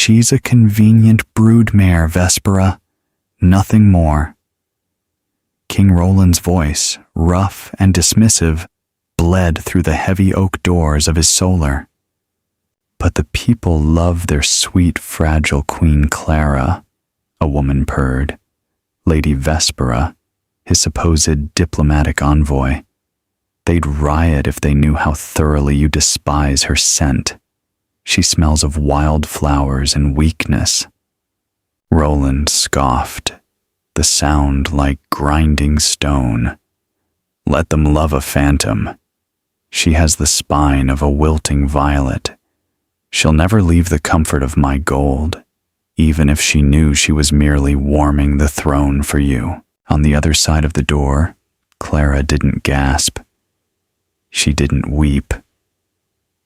She's a convenient broodmare, Vespera. Nothing more. King Roland's voice, rough and dismissive, bled through the heavy oak doors of his solar. But the people love their sweet, fragile Queen Clara, a woman purred. Lady Vespera, his supposed diplomatic envoy. They'd riot if they knew how thoroughly you despise her scent. She smells of wild flowers and weakness. Roland scoffed, the sound like grinding stone. Let them love a phantom. She has the spine of a wilting violet. She'll never leave the comfort of my gold, even if she knew she was merely warming the throne for you. On the other side of the door, Clara didn't gasp. She didn't weep.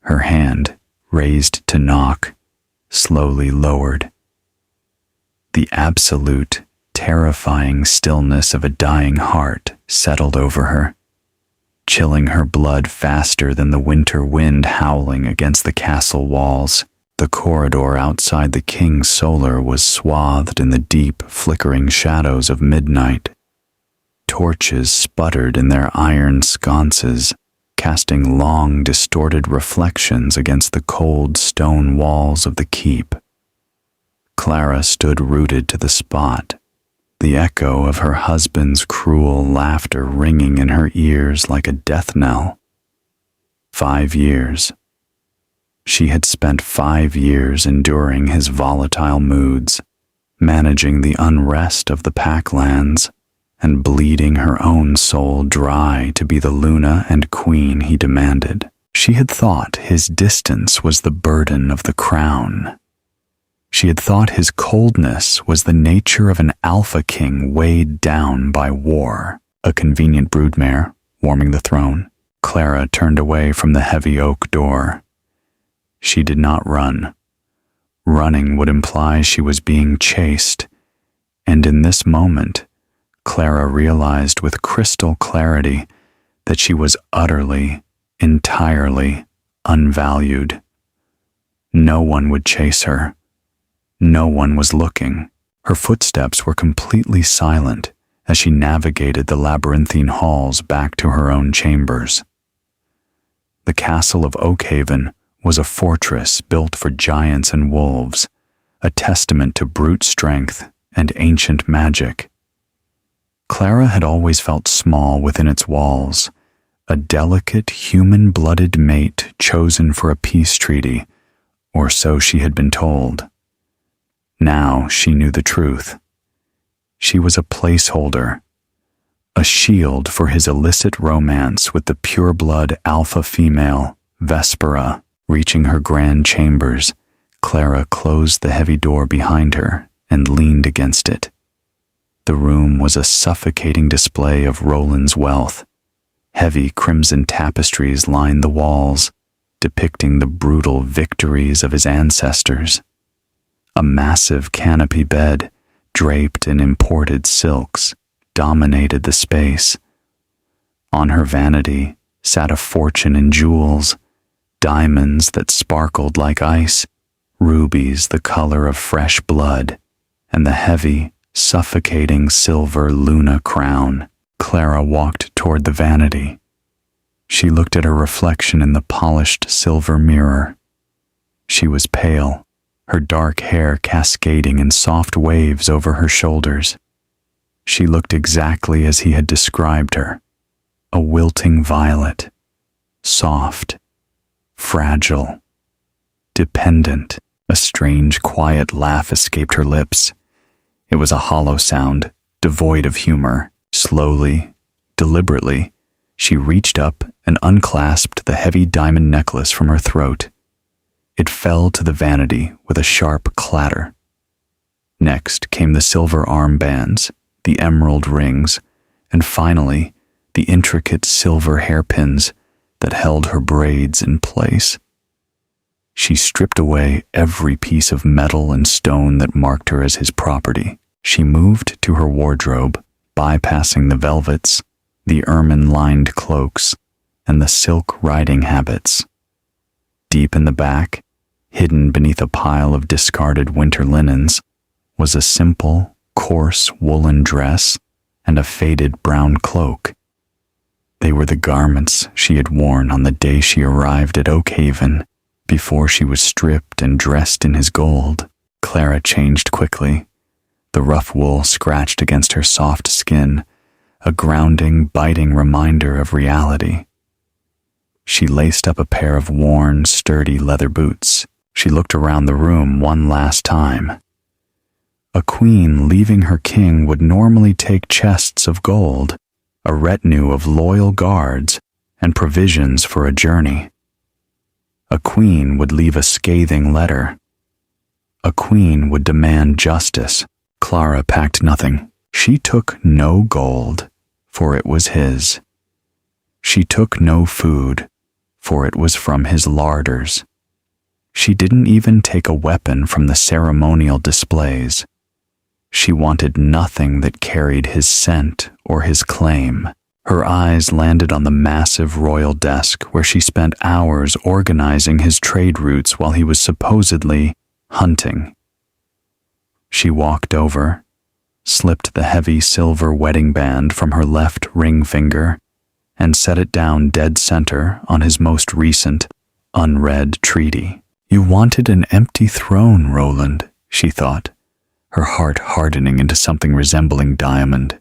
Her hand, raised to knock, slowly lowered. The absolute, terrifying stillness of a dying heart settled over her, chilling her blood faster than the winter wind howling against the castle walls. The corridor outside the king's solar was swathed in the deep, flickering shadows of midnight. Torches sputtered in their iron sconces, casting long, distorted reflections against the cold stone walls of the keep. Clara stood rooted to the spot, the echo of her husband's cruel laughter ringing in her ears like a death knell. 5 years. She had spent 5 years enduring his volatile moods, managing the unrest of the Packlands, and bleeding her own soul dry to be the Luna and queen he demanded. She had thought his distance was the burden of the crown. She had thought his coldness was the nature of an alpha king weighed down by war. A convenient broodmare, warming the throne, Clara turned away from the heavy oak door. She did not run. Running would imply she was being chased, and in this moment, Clara realized with crystal clarity that she was utterly, entirely unvalued. No one would chase her. No one was looking. Her footsteps were completely silent as she navigated the labyrinthine halls back to her own chambers. The castle of Oakhaven was a fortress built for giants and wolves, a testament to brute strength and ancient magic. Clara had always felt small within its walls, a delicate human-blooded mate chosen for a peace treaty, or so she had been told. Now she knew the truth. She was a placeholder, a shield for his illicit romance with the pure-blood alpha female, Vespera. Reaching her grand chambers, Clara closed the heavy door behind her and leaned against it. The room was a suffocating display of Roland's wealth. Heavy crimson tapestries lined the walls, depicting the brutal victories of his ancestors. A massive canopy bed, draped in imported silks, dominated the space. On her vanity sat a fortune in jewels, diamonds that sparkled like ice, rubies the color of fresh blood, and the heavy, suffocating silver Luna crown. Clara walked toward the vanity. She looked at her reflection in the polished silver mirror. She was pale, her dark hair cascading in soft waves over her shoulders. She looked exactly as he had described her, a wilting violet, soft, fragile, dependent. A strange, quiet laugh escaped her lips. It was a hollow sound, devoid of humor. Slowly, deliberately, she reached up and unclasped the heavy diamond necklace from her throat. It fell to the vanity with a sharp clatter. Next came the silver armbands, the emerald rings, and finally, the intricate silver hairpins that held her braids in place. She stripped away every piece of metal and stone that marked her as his property. She moved to her wardrobe, bypassing the velvets, the ermine-lined cloaks, and the silk riding habits. Deep in the back, Hidden beneath a pile of discarded winter linens was a simple, coarse woolen dress and a faded brown cloak. They were the garments she had worn on the day she arrived at Oakhaven, before she was stripped and dressed in his gold. Clara changed quickly. The rough wool scratched against her soft skin, a grounding, biting reminder of reality. She laced up a pair of worn, sturdy leather boots. She looked around the room one last time. A queen leaving her king would normally take chests of gold, a retinue of loyal guards, and provisions for a journey. A queen would leave a scathing letter. A queen would demand justice. Clara packed nothing. She took no gold, for it was his. She took no food, for it was from his larders. She didn't even take a weapon from the ceremonial displays. She wanted nothing that carried his scent or his claim. Her eyes landed on the massive royal desk where she spent hours organizing his trade routes while he was supposedly hunting. She walked over, slipped the heavy silver wedding band from her left ring finger, and set it down dead center on his most recent, unread treaty. "You wanted an empty throne, Roland," she thought, her heart hardening into something resembling diamond.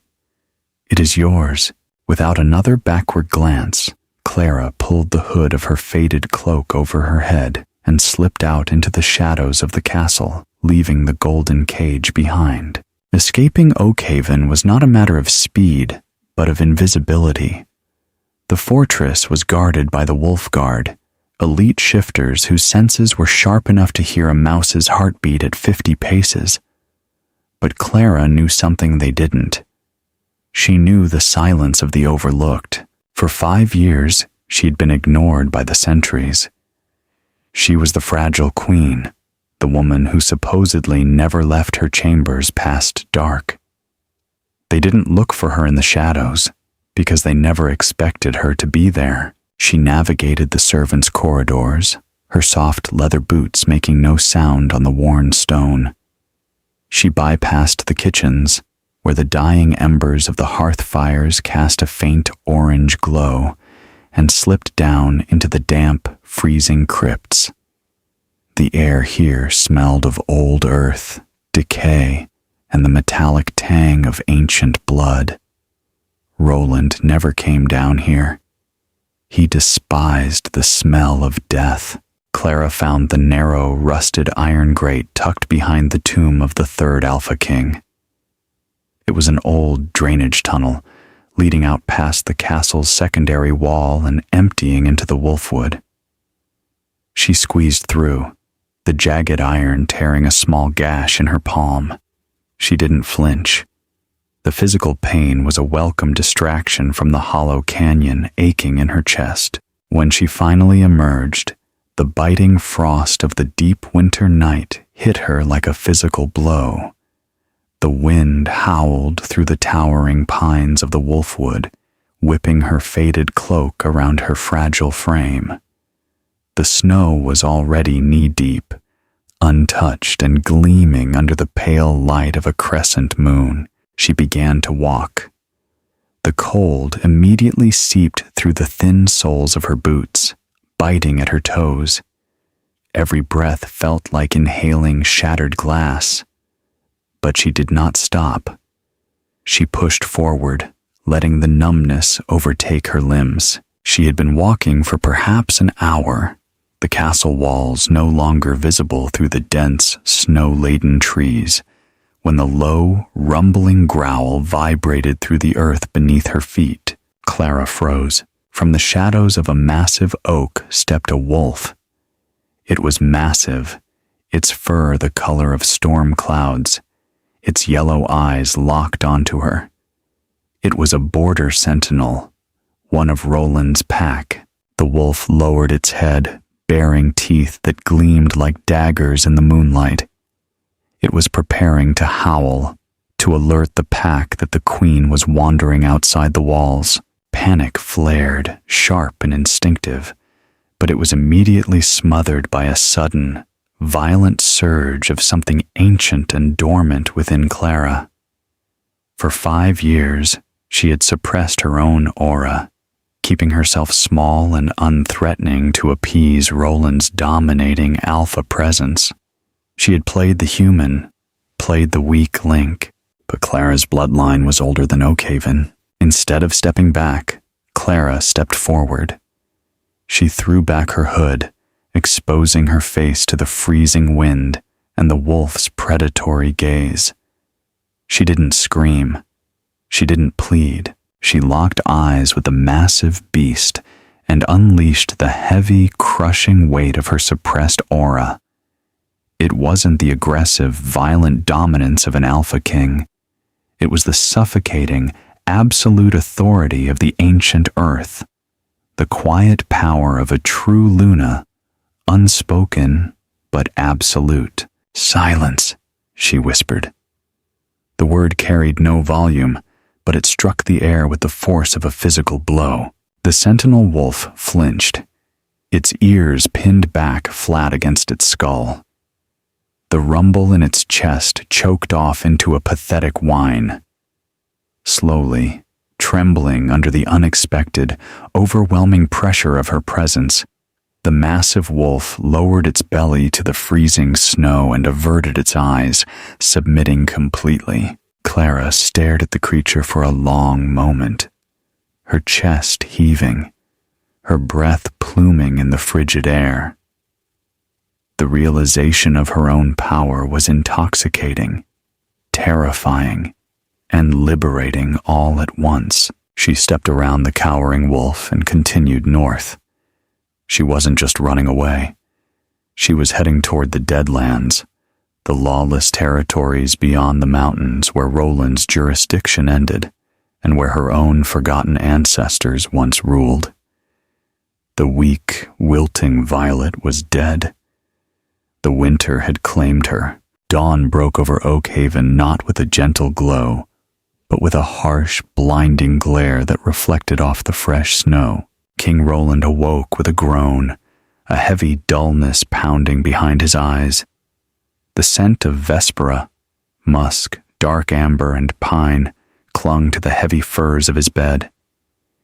"It is yours." Without another backward glance, Clara pulled the hood of her faded cloak over her head and slipped out into the shadows of the castle, leaving the golden cage behind. Escaping Oakhaven was not a matter of speed, but of invisibility. The fortress was guarded by the Wolf Guard, elite shifters whose senses were sharp enough to hear a mouse's heartbeat at 50 paces. But Clara knew something they didn't. She knew the silence of the overlooked. For 5 years, she'd been ignored by the sentries. She was the fragile queen, the woman who supposedly never left her chambers past dark. They didn't look for her in the shadows, because they never expected her to be there. She navigated the servants' corridors, her soft leather boots making no sound on the worn stone. She bypassed the kitchens, where the dying embers of the hearth fires cast a faint orange glow, and slipped down into the damp, freezing crypts. The air here smelled of old earth, decay, and the metallic tang of ancient blood. Roland never came down here. He despised the smell of death. Clara found the narrow, rusted iron grate tucked behind the tomb of the third Alpha King. It was an old drainage tunnel, leading out past the castle's secondary wall and emptying into the wolfwood. She squeezed through, the jagged iron tearing a small gash in her palm. She didn't flinch. The physical pain was a welcome distraction from the hollow canyon aching in her chest. When she finally emerged, the biting frost of the deep winter night hit her like a physical blow. The wind howled through the towering pines of the wolfwood, whipping her faded cloak around her fragile frame. The snow was already knee-deep, untouched and gleaming under the pale light of a crescent moon. She began to walk. The cold immediately seeped through the thin soles of her boots, biting at her toes. Every breath felt like inhaling shattered glass. But she did not stop. She pushed forward, letting the numbness overtake her limbs. She had been walking for perhaps an hour, the castle walls no longer visible through the dense, snow-laden trees, when the low, rumbling growl vibrated through the earth beneath her feet. Clara froze. From the shadows of a massive oak stepped a wolf. It was massive, its fur the color of storm clouds, its yellow eyes locked onto her. It was a border sentinel, one of Roland's pack. The wolf lowered its head, baring teeth that gleamed like daggers in the moonlight. It was preparing to howl, to alert the pack that the queen was wandering outside the walls. Panic flared, sharp and instinctive, but it was immediately smothered by a sudden, violent surge of something ancient and dormant within Clara. For 5 years, she had suppressed her own aura, keeping herself small and unthreatening to appease Roland's dominating alpha presence. She had played the human, played the weak link, but Clara's bloodline was older than Oakhaven. Instead of stepping back, Clara stepped forward. She threw back her hood, exposing her face to the freezing wind and the wolf's predatory gaze. She didn't scream. She didn't plead. She locked eyes with the massive beast and unleashed the heavy, crushing weight of her suppressed aura. It wasn't the aggressive, violent dominance of an alpha king. It was the suffocating, absolute authority of the ancient earth, the quiet power of a true Luna, unspoken but absolute. "Silence," she whispered. The word carried no volume, but it struck the air with the force of a physical blow. The sentinel wolf flinched, its ears pinned back flat against its skull. The rumble in its chest choked off into a pathetic whine. Slowly, trembling under the unexpected, overwhelming pressure of her presence, the massive wolf lowered its belly to the freezing snow and averted its eyes, submitting completely. Clara stared at the creature for a long moment, her chest heaving, her breath pluming in the frigid air. The realization of her own power was intoxicating, terrifying, and liberating all at once. She stepped around the cowering wolf and continued north. She wasn't just running away. She was heading toward the Deadlands, the lawless territories beyond the mountains where Roland's jurisdiction ended and where her own forgotten ancestors once ruled. The weak, wilting Violet was dead. The winter had claimed her. Dawn broke over Oakhaven not with a gentle glow, but with a harsh, blinding glare that reflected off the fresh snow. King Roland awoke with a groan, a heavy dullness pounding behind his eyes. The scent of Vespera, musk, dark amber, and pine clung to the heavy furs of his bed.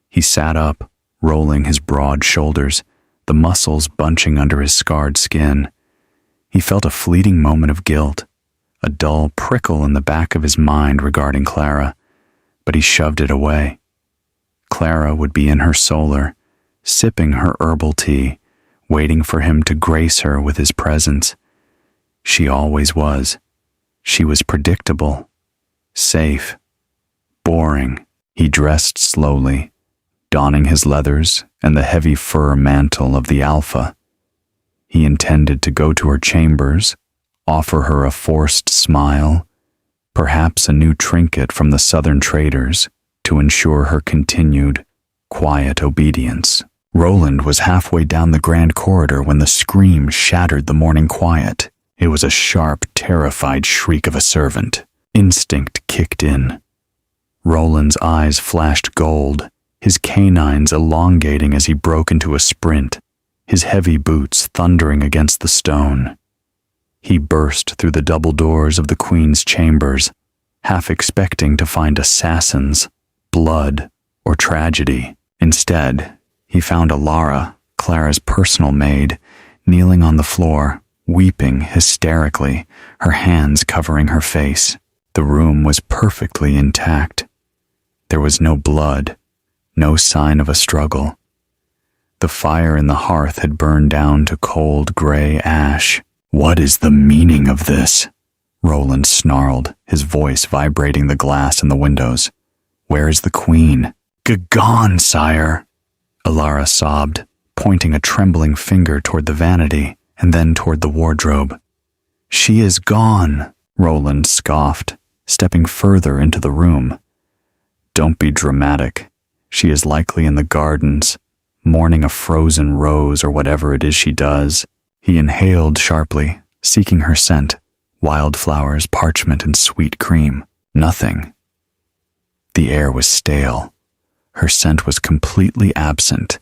He sat up, rolling his broad shoulders, the muscles bunching under his scarred skin. He felt a fleeting moment of guilt, a dull prickle in the back of his mind regarding Clara, but he shoved it away. Clara would be in her solar, sipping her herbal tea, waiting for him to grace her with his presence. She always was. She was predictable, safe, boring. He dressed slowly, donning his leathers and the heavy fur mantle of the alpha. He intended to go to her chambers, offer her a forced smile, perhaps a new trinket from the southern traders to ensure her continued, quiet obedience. Roland was halfway down the grand corridor when the scream shattered the morning quiet. It was a sharp, terrified shriek of a servant. Instinct kicked in. Roland's eyes flashed gold, his canines elongating as he broke into a sprint, his heavy boots thundering against the stone. He burst through the double doors of the Queen's chambers, half expecting to find assassins, blood, or tragedy. Instead, he found Alara, Clara's personal maid, kneeling on the floor, weeping hysterically, her hands covering her face. The room was perfectly intact. There was no blood, no sign of a struggle. The fire in the hearth had burned down to cold gray ash. "What is the meaning of this?" Roland snarled, his voice vibrating the glass in the windows. "Where is the Queen?" "Begone, sire!" Alara sobbed, pointing a trembling finger toward the vanity and then toward the wardrobe. "She is gone," Roland scoffed, stepping further into the room. "Don't be dramatic. She is likely in the gardens, mourning a frozen rose or whatever it is she does." He inhaled sharply, seeking her scent, wildflowers, parchment, and sweet cream. Nothing. The air was stale. Her scent was completely absent,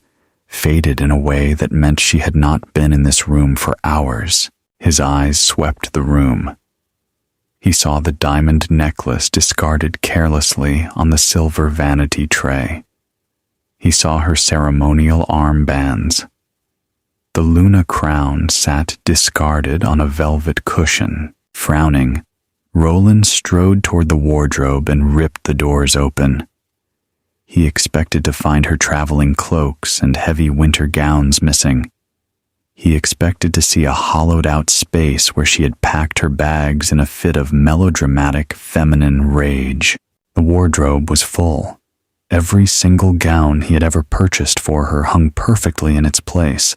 faded in a way that meant she had not been in this room for hours. His eyes swept the room. He saw the diamond necklace discarded carelessly on the silver vanity tray. He saw her ceremonial armbands. The Luna crown sat discarded on a velvet cushion. Frowning, Roland strode toward the wardrobe and ripped the doors open. He expected to find her traveling cloaks and heavy winter gowns missing. He expected to see a hollowed-out space where she had packed her bags in a fit of melodramatic feminine rage. The wardrobe was full. Every single gown he had ever purchased for her hung perfectly in its place.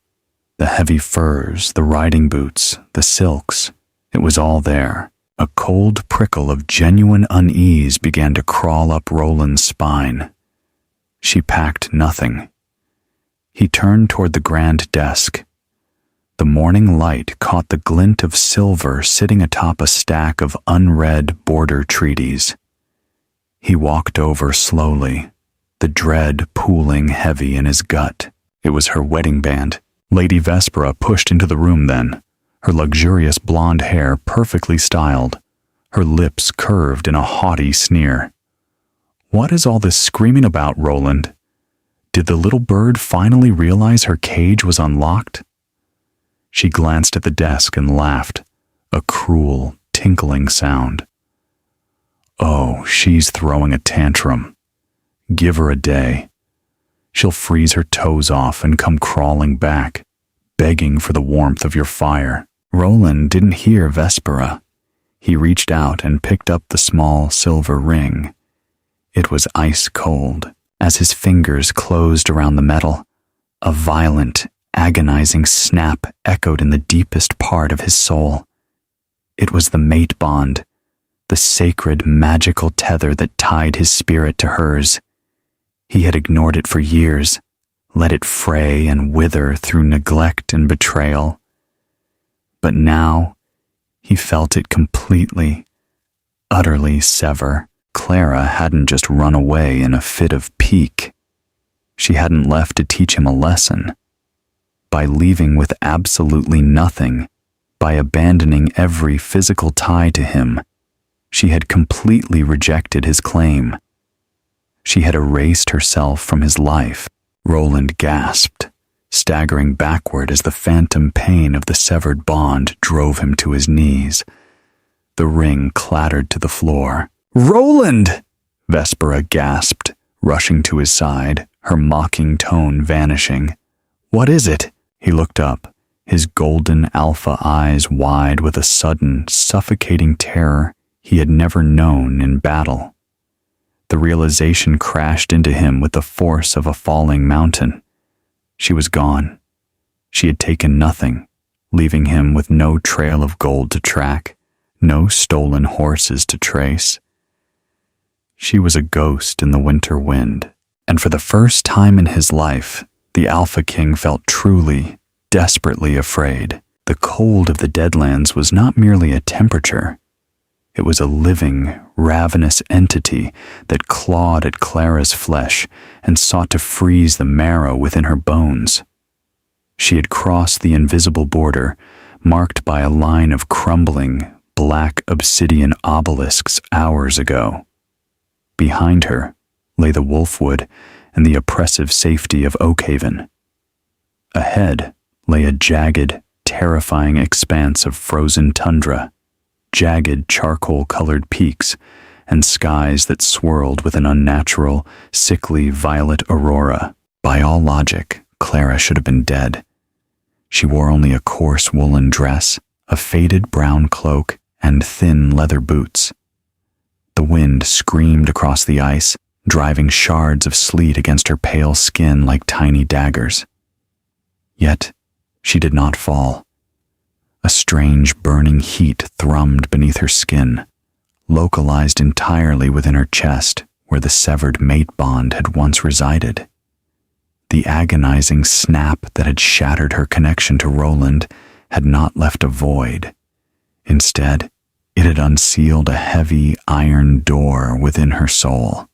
The heavy furs, the riding boots, the silks, it was all there. A cold prickle of genuine unease began to crawl up Roland's spine. She packed nothing. He turned toward the grand desk. The morning light caught the glint of silver sitting atop a stack of unread border treaties. He walked over slowly, the dread pooling heavy in his gut. It was her wedding band. Lady Vespera pushed into the room then, her luxurious blonde hair perfectly styled, her lips curved in a haughty sneer. "What is all this screaming about, Roland? Did the little bird finally realize her cage was unlocked?" She glanced at the desk and laughed, a cruel, tinkling sound. "Oh, she's throwing a tantrum. Give her a day. She'll freeze her toes off and come crawling back, begging for the warmth of your fire." Roland didn't hear Vespera. He reached out and picked up the small silver ring. It was ice cold. As his fingers closed around the metal, a violent, agonizing snap echoed in the deepest part of his soul. It was the mate bond, the sacred, magical tether that tied his spirit to hers. He had ignored it for years, let it fray and wither through neglect and betrayal. But now, he felt it completely, utterly sever. Clara hadn't just run away in a fit of pique. She hadn't left to teach him a lesson. By leaving with absolutely nothing, by abandoning every physical tie to him, she had completely rejected his claim. She had erased herself from his life. Roland gasped, staggering backward as the phantom pain of the severed bond drove him to his knees. The ring clattered to the floor. "Roland!" Vespera gasped, rushing to his side, her mocking tone vanishing. "What is it?" He looked up, his golden alpha eyes wide with a sudden, suffocating terror he had never known in battle. The realization crashed into him with the force of a falling mountain. She was gone. She had taken nothing, leaving him with no trail of gold to track, no stolen horses to trace. She was a ghost in the winter wind, and for the first time in his life, the Alpha King felt truly, desperately afraid. The cold of the Deadlands was not merely a temperature. It was a living, ravenous entity that clawed at Clara's flesh and sought to freeze the marrow within her bones. She had crossed the invisible border, marked by a line of crumbling, black obsidian obelisks hours ago. Behind her lay the Wolfwood and the oppressive safety of Oakhaven. Ahead lay a jagged, terrifying expanse of frozen tundra, jagged charcoal-colored peaks, and skies that swirled with an unnatural, sickly violet aurora. By all logic, Clara should have been dead. She wore only a coarse woolen dress, a faded brown cloak, and thin leather boots. The wind screamed across the ice, driving shards of sleet against her pale skin like tiny daggers. Yet, she did not fall. A strange burning heat thrummed beneath her skin, localized entirely within her chest where the severed mate bond had once resided. The agonizing snap that had shattered her connection to Roland had not left a void. Instead, it had unsealed a heavy iron door within her soul.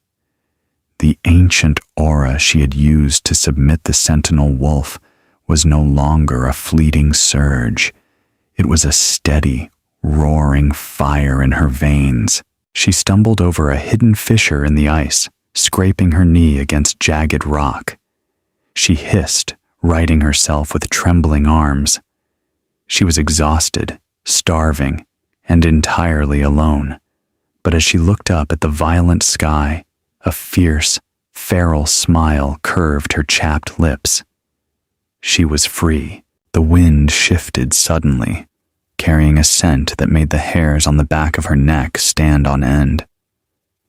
The ancient aura she had used to submit the sentinel wolf was no longer a fleeting surge. It was a steady, roaring fire in her veins. She stumbled over a hidden fissure in the ice, scraping her knee against jagged rock. She hissed, righting herself with trembling arms. She was exhausted, starving, and entirely alone. But as she looked up at the violent sky, a fierce, feral smile curved her chapped lips. She was free. The wind shifted suddenly, carrying a scent that made the hairs on the back of her neck stand on end.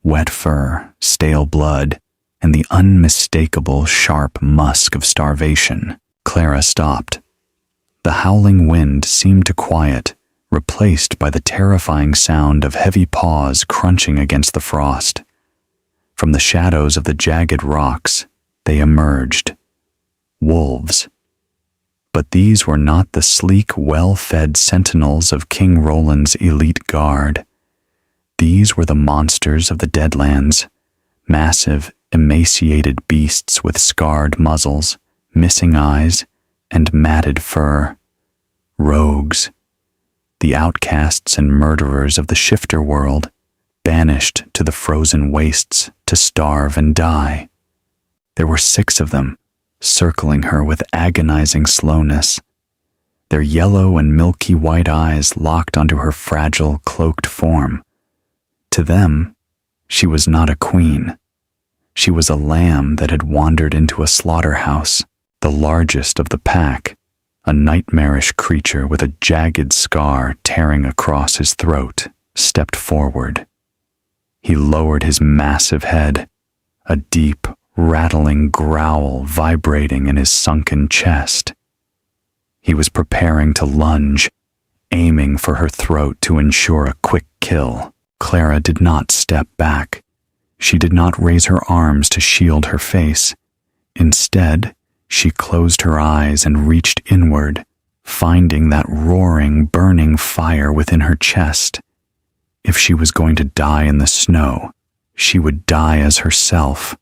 Wet fur, stale blood, and the unmistakable sharp musk of starvation. Clara stopped. The howling wind seemed to quiet, replaced by the terrifying sound of heavy paws crunching against the frost. From the shadows of the jagged rocks, they emerged. Wolves. But these were not the sleek, well-fed sentinels of King Roland's elite guard. These were the monsters of the Deadlands, massive, emaciated beasts with scarred muzzles, missing eyes, and matted fur. Rogues. The outcasts and murderers of the shifter world, banished to the frozen wastes to starve and die. There were 6 of them, circling her with agonizing slowness. Their yellow and milky white eyes locked onto her fragile, cloaked form. To them, she was not a queen. She was a lamb that had wandered into a slaughterhouse, the largest of the pack, a nightmarish creature with a jagged scar tearing across his throat, stepped forward. He lowered his massive head, a deep, rattling growl vibrating in his sunken chest. He was preparing to lunge, aiming for her throat to ensure a quick kill. Clara did not step back. She did not raise her arms to shield her face. Instead, she closed her eyes and reached inward, finding that roaring, burning fire within her chest. If she was going to die in the snow, she would die as herself,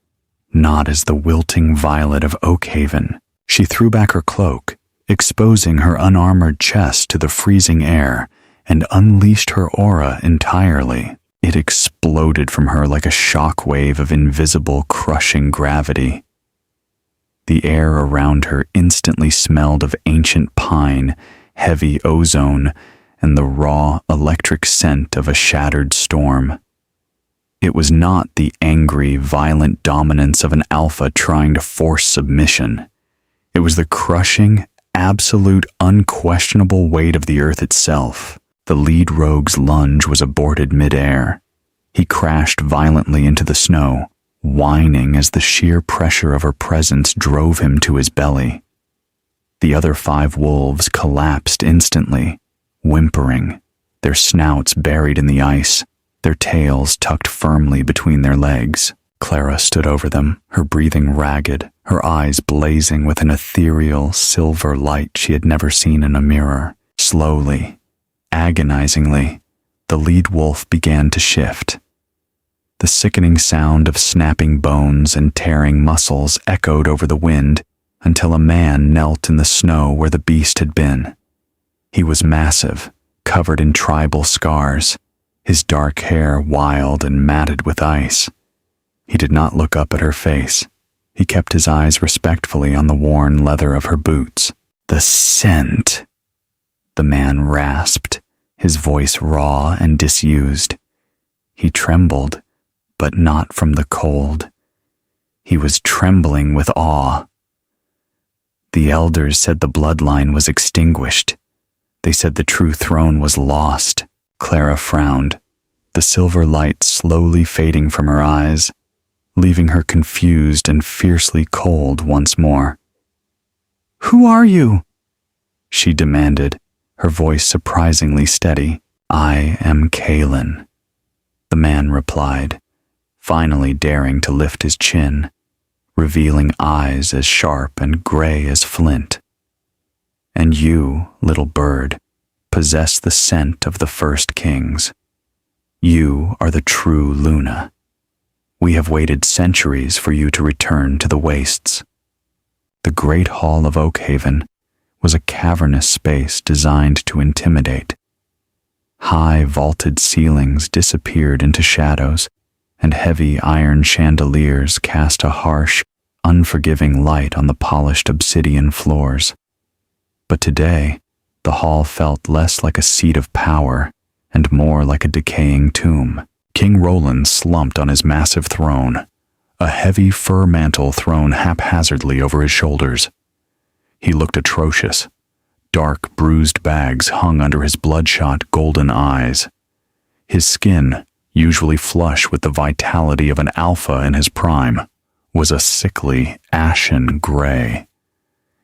not as the wilting violet of Oakhaven. She threw back her cloak, exposing her unarmored chest to the freezing air, and unleashed her aura entirely. It exploded from her like a shock wave of invisible, crushing gravity. The air around her instantly smelled of ancient pine, heavy ozone, and the raw, electric scent of a shattered storm. It was not the angry, violent dominance of an alpha trying to force submission. It was the crushing, absolute, unquestionable weight of the earth itself. The lead rogue's lunge was aborted midair. He crashed violently into the snow, whining as the sheer pressure of her presence drove him to his belly. The other 5 wolves collapsed instantly, whimpering, their snouts buried in the ice, their tails tucked firmly between their legs. Clara stood over them, her breathing ragged, her eyes blazing with an ethereal, silver light she had never seen in a mirror. Slowly, agonizingly, the lead wolf began to shift. The sickening sound of snapping bones and tearing muscles echoed over the wind until a man knelt in the snow where the beast had been. He was massive, covered in tribal scars, his dark hair wild and matted with ice. He did not look up at her face. He kept his eyes respectfully on the worn leather of her boots. "The scent," the man rasped, his voice raw and disused. He trembled, but not from the cold. He was trembling with awe. The elders said the bloodline was extinguished. They said the true throne was lost. Clara frowned, the silver light slowly fading from her eyes, leaving her confused and fiercely cold once more. "Who are you?" she demanded, her voice surprisingly steady. "I am Kalen," the man replied, finally daring to lift his chin, revealing eyes as sharp and gray as flint. "And you, little bird, possess the scent of the first kings. You are the true Luna. We have waited centuries for you to return to the wastes." The great hall of Oakhaven was a cavernous space designed to intimidate. High vaulted ceilings disappeared into shadows, and heavy iron chandeliers cast a harsh, unforgiving light on the polished obsidian floors. But today, the hall felt less like a seat of power and more like a decaying tomb. King Roland slumped on his massive throne, a heavy fur mantle thrown haphazardly over his shoulders. He looked atrocious. Dark, bruised bags hung under his bloodshot, golden eyes. His skin, usually flush with the vitality of an alpha in his prime, was a sickly, ashen gray.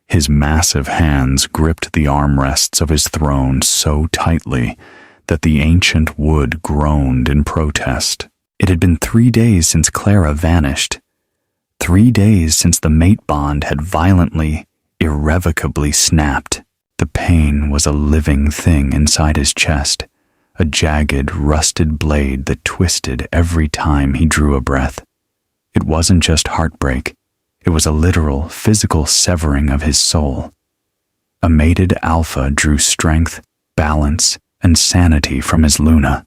His massive hands gripped the armrests of his throne so tightly that the ancient wood groaned in protest. It had been 3 days since Clara vanished. 3 days since the mate bond had violently, irrevocably snapped. The pain was a living thing inside his chest, a jagged, rusted blade that twisted every time he drew a breath. It wasn't just heartbreak. It was a literal, physical severing of his soul. A mated alpha drew strength, balance, and sanity from his Luna.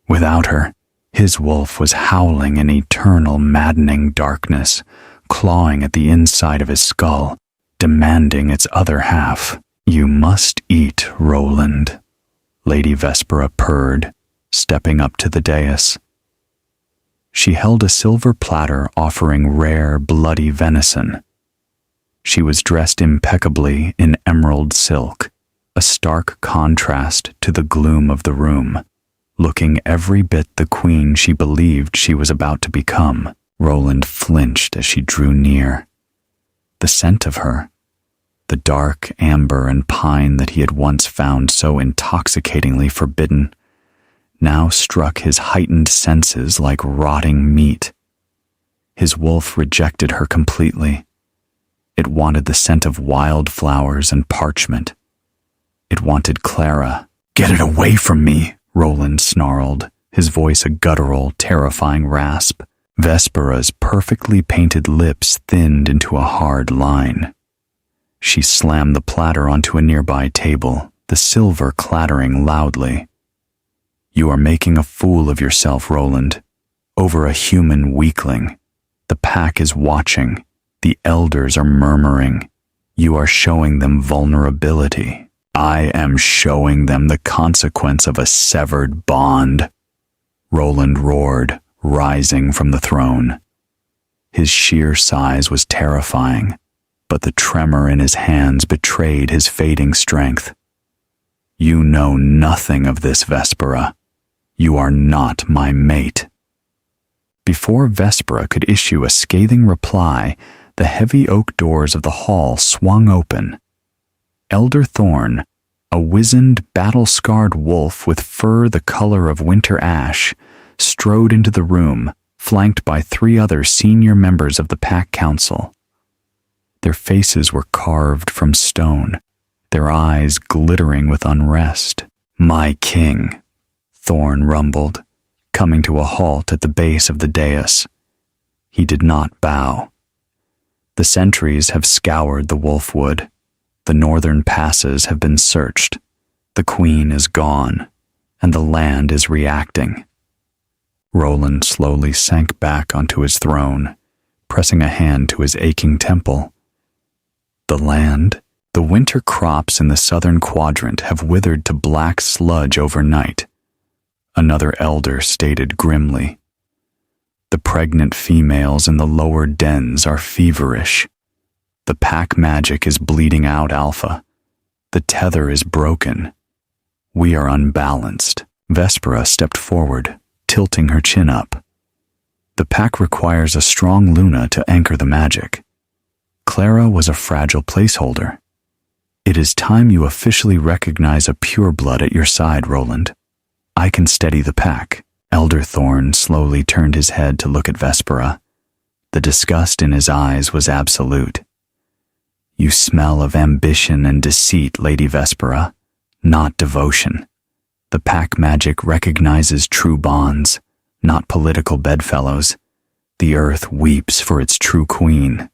Without her, his wolf was howling in eternal, maddening darkness, clawing at the inside of his skull, demanding its other half. "You must eat, Roland," Lady Vespera purred, stepping up to the dais. She held a silver platter offering rare, bloody venison. She was dressed impeccably in emerald silk, a stark contrast to the gloom of the room, looking every bit the queen she believed she was about to become. Roland flinched as she drew near. The scent of her, the dark amber and pine that he had once found so intoxicatingly forbidden, now struck his heightened senses like rotting meat. His wolf rejected her completely. It wanted the scent of wildflowers and parchment. It wanted Clara. "Get it away from me," Roland snarled, his voice a guttural, terrifying rasp. Vespera's perfectly painted lips thinned into a hard line. She slammed the platter onto a nearby table, the silver clattering loudly. "You are making a fool of yourself, Roland, over a human weakling. The pack is watching. The elders are murmuring. You are showing them vulnerability. I am showing them the consequence of a severed bond." Roland roared, rising from the throne. His sheer size was terrifying, but the tremor in his hands betrayed his fading strength. "You know nothing of this, Vespera. You are not my mate." Before Vespera could issue a scathing reply, the heavy oak doors of the hall swung open. Elder Thorn, a wizened, battle-scarred wolf with fur the color of winter ash, strode into the room, flanked by 3 other senior members of the Pack Council. Their faces were carved from stone, their eyes glittering with unrest. "My king," Thorn rumbled, coming to a halt at the base of the dais. He did not bow. "The sentries have scoured the Wolfwood. The northern passes have been searched. The queen is gone, and the land is reacting." Roland slowly sank back onto his throne, pressing a hand to his aching temple. "The land? The winter crops in the southern quadrant have withered to black sludge overnight," another elder stated grimly. "The pregnant females in the lower dens are feverish. The pack magic is bleeding out alpha. The tether is broken. We are unbalanced." Vespera stepped forward, tilting her chin up. "The pack requires a strong Luna to anchor the magic. Clara was a fragile placeholder. It is time you officially recognize a pureblood at your side, Roland. I can steady the pack." Elder Thorn slowly turned his head to look at Vespera. The disgust in his eyes was absolute. "You smell of ambition and deceit, Lady Vespera, not devotion. The pack magic recognizes true bonds, not political bedfellows. The earth weeps for its true queen."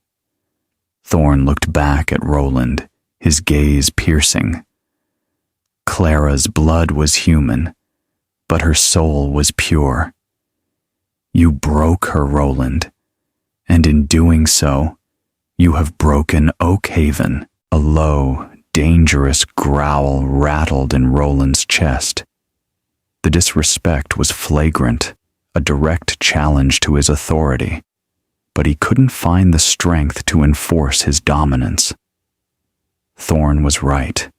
Thorn looked back at Roland, his gaze piercing. Clara's blood was human, but her soul was pure. You broke her, Roland, and in doing so, you have broken Oakhaven. A low, dangerous growl rattled in Roland's chest. The disrespect was flagrant, a direct challenge to his authority, but he couldn't find the strength to enforce his dominance. Thorn was right.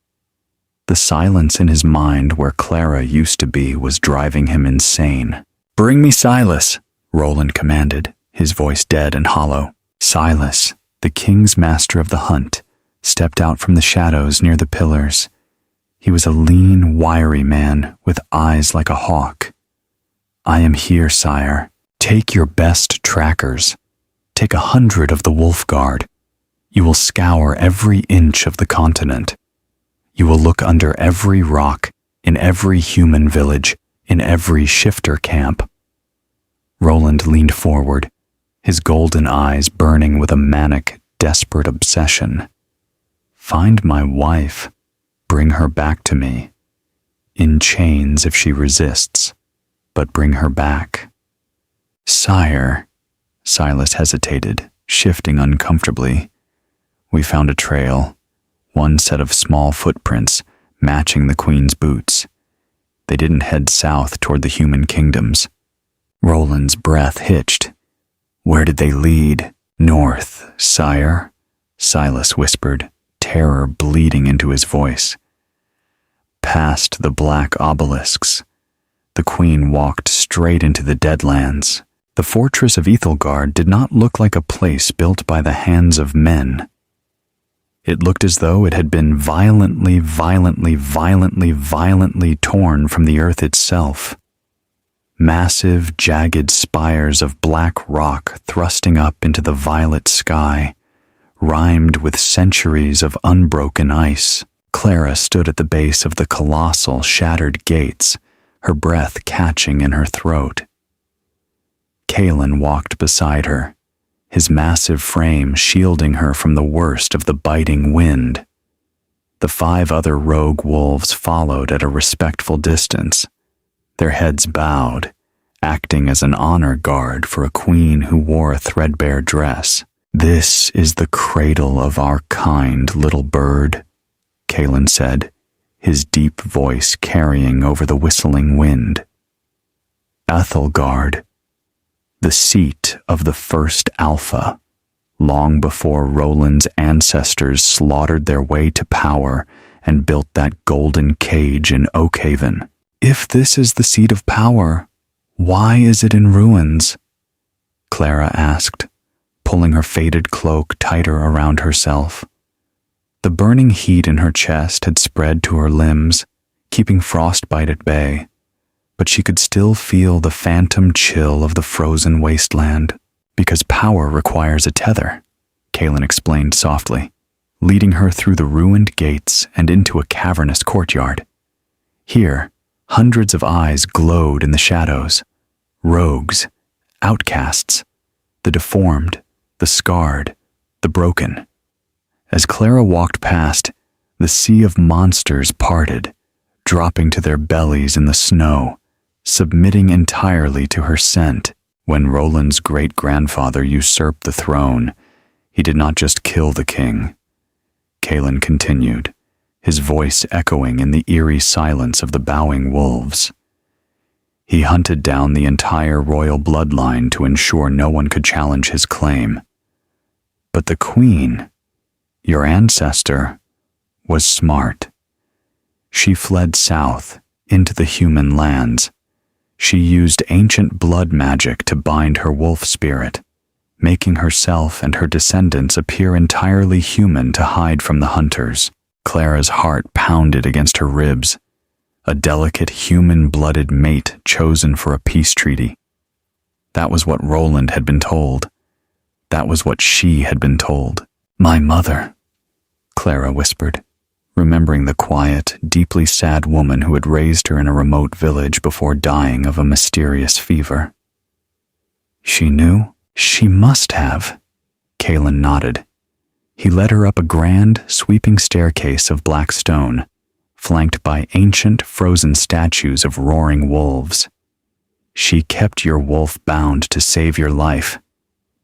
The silence in his mind where Clara used to be was driving him insane. "Bring me Silas," Roland commanded, his voice dead and hollow. Silas, the king's master of the hunt, stepped out from the shadows near the pillars. He was a lean, wiry man with eyes like a hawk. "I am here, sire. Take your best trackers. Take 100 of the Wolf Guard. You will scour every inch of the continent. You will look under every rock, in every human village, in every shifter camp." Roland leaned forward, his golden eyes burning with a manic, desperate obsession. "Find my wife. Bring her back to me. In chains if she resists, but bring her back." "Sire," Silas hesitated, shifting uncomfortably. "We found a trail, one set of small footprints matching the Queen's boots. They didn't head south toward the human kingdoms." Roland's breath hitched. "Where did they lead?" "North, sire," Silas whispered, terror bleeding into his voice. "Past the black obelisks, the Queen walked straight into the Deadlands. The fortress of Ethelgard did not look like a place built by the hands of men. It looked as though it had been violently torn from the earth itself. Massive, jagged spires of black rock thrusting up into the violet sky, rhymed with centuries of unbroken ice. Clara stood at the base of the colossal, shattered gates, her breath catching in her throat. Kalen walked beside her, his massive frame shielding her from the worst of the biting wind. The 5 other rogue wolves followed at a respectful distance, their heads bowed, acting as an honor guard for a queen who wore a threadbare dress. "This is the cradle of our kind, little bird," Kalen said, his deep voice carrying over the whistling wind. "Ethelgard, the seat of the first Alpha, long before Roland's ancestors slaughtered their way to power and built that golden cage in Oakhaven. If this is the seat of power, why is it in ruins?" Clara asked, pulling her faded cloak tighter around herself. The burning heat in her chest had spread to her limbs, keeping frostbite at bay, but she could still feel the phantom chill of the frozen wasteland. "Because power requires a tether," Kalen explained softly, leading her through the ruined gates and into a cavernous courtyard. Here, hundreds of eyes glowed in the shadows. Rogues, outcasts, the deformed, the scarred, the broken. As Clara walked past, the sea of monsters parted, dropping to their bellies in the snow, submitting entirely to her scent. When Roland's great-grandfather usurped the throne, he did not just kill the king. Kalen continued, his voice echoing in the eerie silence of the bowing wolves. He hunted down the entire royal bloodline to ensure no one could challenge his claim. But the queen, your ancestor, was smart. She fled south into the human lands. She used ancient blood magic to bind her wolf spirit, making herself and her descendants appear entirely human to hide from the hunters. Clara's heart pounded against her ribs, a delicate human-blooded mate chosen for a peace treaty. That was what Roland had been told. That was what she had been told. "My mother," Clara whispered, remembering the quiet, deeply sad woman who had raised her in a remote village before dying of a mysterious fever. "She knew? She must have." Kalen nodded. He led her up a grand, sweeping staircase of black stone, flanked by ancient, frozen statues of roaring wolves. She kept your wolf bound to save your life,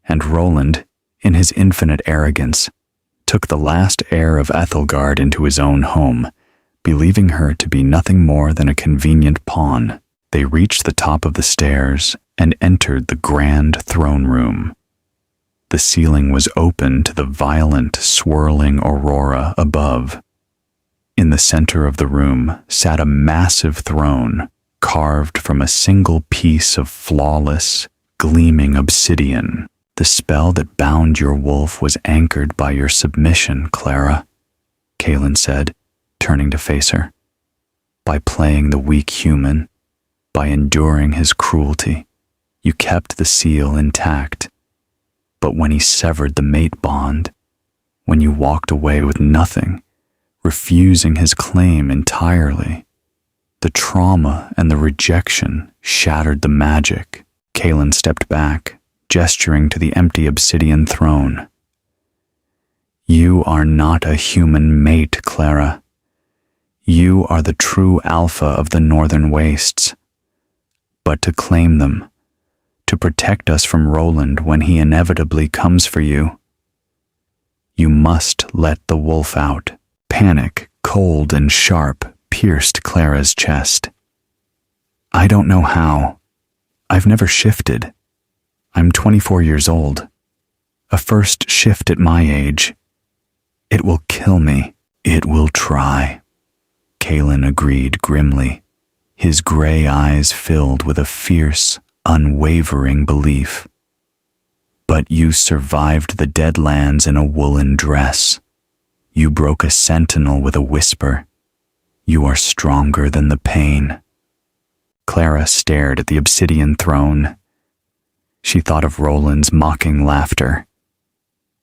and Roland, in his infinite arrogance, took the last heir of Ethelgard into his own home, believing her to be nothing more than a convenient pawn. They reached the top of the stairs and entered the grand throne room. The ceiling was open to the violent, swirling aurora above. In the center of the room sat a massive throne, carved from a single piece of flawless, gleaming obsidian. The spell that bound your wolf was anchored by your submission, Clara, Kaelin said, turning to face her. By playing the weak human, by enduring his cruelty, you kept the seal intact. But when he severed the mate bond, when you walked away with nothing, refusing his claim entirely, the trauma and the rejection shattered the magic. Kaelin stepped back, gesturing to the empty obsidian throne. You are not a human mate, Clara. You are the true alpha of the northern wastes. But to claim them, to protect us from Roland when he inevitably comes for you, you must let the wolf out. Panic, cold and sharp, pierced Clara's chest. I don't know how. I've never shifted. I'm 24 years old. A first shift at my age. It will kill me. It will try. Kaelin agreed grimly, his gray eyes filled with a fierce, unwavering belief. But you survived the Deadlands in a woolen dress. You broke a sentinel with a whisper. You are stronger than the pain. Clara stared at the obsidian throne. She thought of Roland's mocking laughter.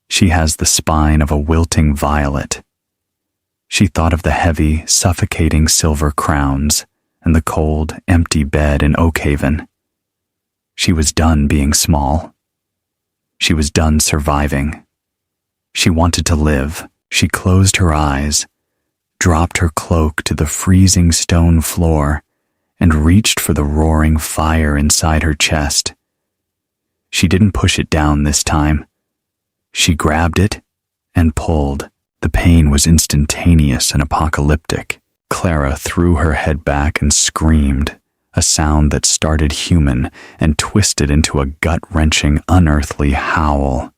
She has the spine of a wilting violet. She thought of the heavy, suffocating silver crowns and the cold, empty bed in Oakhaven. She was done being small. She was done surviving. She wanted to live. She closed her eyes, dropped her cloak to the freezing stone floor, and reached for the roaring fire inside her chest. She didn't push it down this time. She grabbed it and pulled. The pain was instantaneous and apocalyptic. Clara threw her head back and screamed, a sound that started human and twisted into a gut-wrenching, unearthly howl.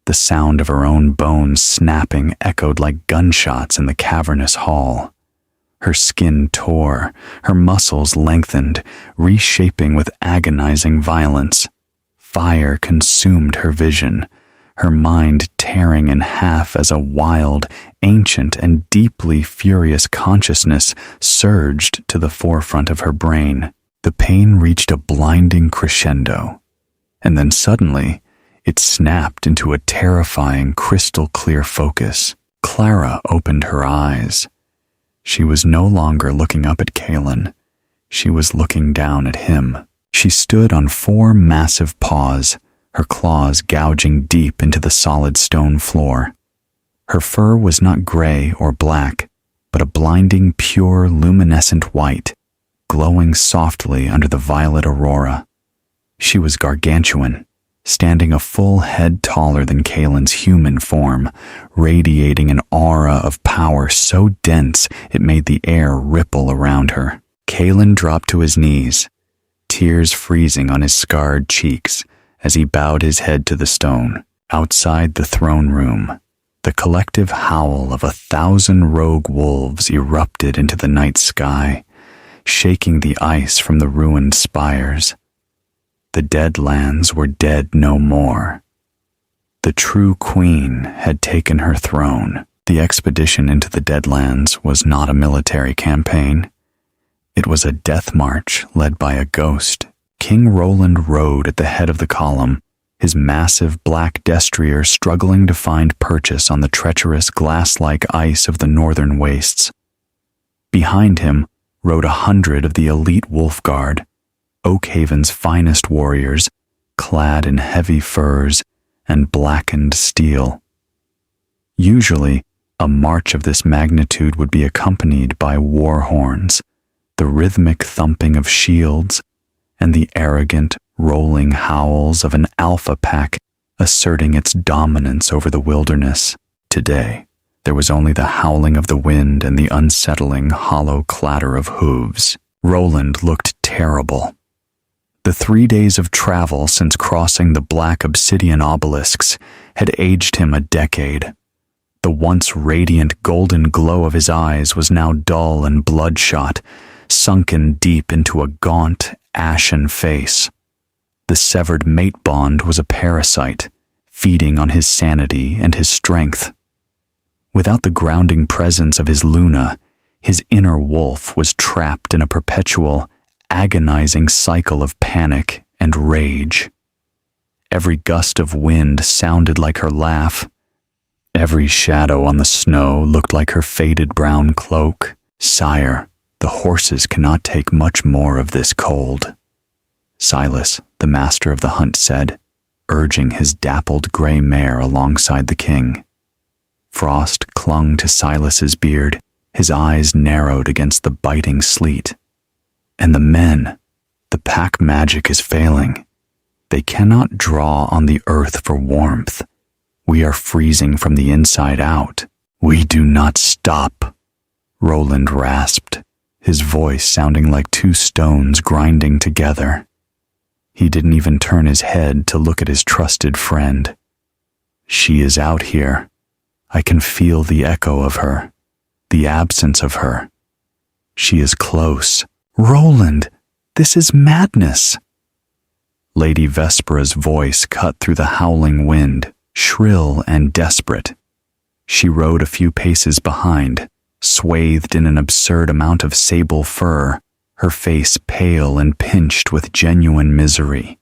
The sound of her own bones snapping echoed like gunshots in the cavernous hall. Her skin tore, her muscles lengthened, reshaping with agonizing violence. Fire consumed her vision, her mind tearing in half as a wild, ancient, and deeply furious consciousness surged to the forefront of her brain. The pain reached a blinding crescendo, and then suddenly, it snapped into a terrifying, crystal-clear focus. Clara opened her eyes. She was no longer looking up at Kaelin. She was looking down at him. She stood on 4 massive paws, her claws gouging deep into the solid stone floor. Her fur was not gray or black, but a blinding, pure, luminescent white, glowing softly under the violet aurora. She was gargantuan, standing a full head taller than Kaelin's human form, radiating an aura of power so dense it made the air ripple around her. Kaelin dropped to his knees, tears freezing on his scarred cheeks as he bowed his head to the stone. Outside the throne room, the collective howl of 1,000 rogue wolves erupted into the night sky, shaking the ice from the ruined spires. The Deadlands were dead no more. The true queen had taken her throne. The expedition into the Deadlands was not a military campaign. It was a death march led by a ghost. King Roland rode at the head of the column, his massive black destrier struggling to find purchase on the treacherous glass-like ice of the northern wastes. Behind him rode 100 of the elite Wolf Guard, Oakhaven's finest warriors, clad in heavy furs and blackened steel. Usually, a march of this magnitude would be accompanied by war horns, the rhythmic thumping of shields, and the arrogant, rolling howls of an alpha pack asserting its dominance over the wilderness. Today, there was only the howling of the wind and the unsettling, hollow clatter of hooves. Roland looked terrible. The 3 days of travel since crossing the black obsidian obelisks had aged him a decade. The once radiant golden glow of his eyes was now dull and bloodshot, sunken deep into a gaunt, ashen face. The severed mate bond was a parasite, feeding on his sanity and his strength. Without the grounding presence of his Luna, his inner wolf was trapped in a perpetual, agonizing cycle of panic and rage. Every gust of wind sounded like her laugh. Every shadow on the snow looked like her faded brown cloak. "Sire, the horses cannot take much more of this cold," Silas, the master of the hunt, said, urging his dappled gray mare alongside the king. Frost clung to Silas's beard, his eyes narrowed against the biting sleet. "And the men, the pack magic is failing. They cannot draw on the earth for warmth. We are freezing from the inside out. We do not stop," Roland rasped, his voice sounding like two stones grinding together. He didn't even turn his head to look at his trusted friend. "She is out here. I can feel the echo of her, the absence of her. She is close." "Roland, this is madness." Lady Vespera's voice cut through the howling wind, shrill and desperate. She rode a few paces behind, swathed in an absurd amount of sable fur, her face pale and pinched with genuine misery.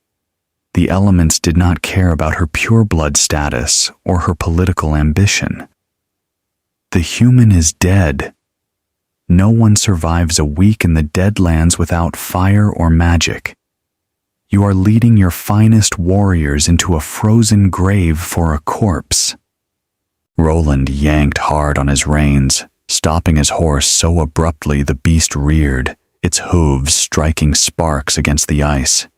The elements did not care about her pureblood status or her political ambition. "The human is dead. No one survives a week in the Deadlands without fire or magic. You are leading your finest warriors into a frozen grave for a corpse." Roland yanked hard on his reins, stopping his horse so abruptly the beast reared, its hooves striking sparks against the ice.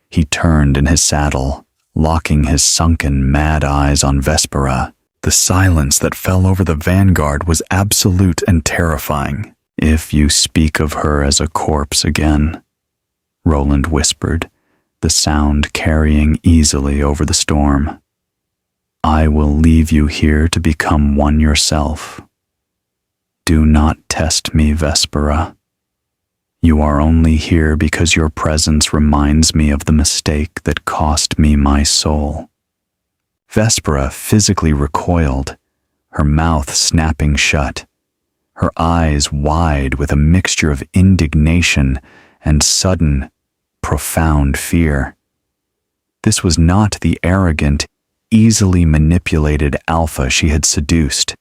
He turned in his saddle, locking his sunken, mad eyes on Vespera. The silence that fell over the vanguard was absolute and terrifying. "If you speak of her as a corpse again," Roland whispered, the sound carrying easily over the storm, "I will leave you here to become one yourself. Do not test me, Vespera. You are only here because your presence reminds me of the mistake that cost me my soul." Vespera physically recoiled, her mouth snapping shut, her eyes wide with a mixture of indignation and sudden, profound fear. This was not the arrogant, easily manipulated alpha she had seduced.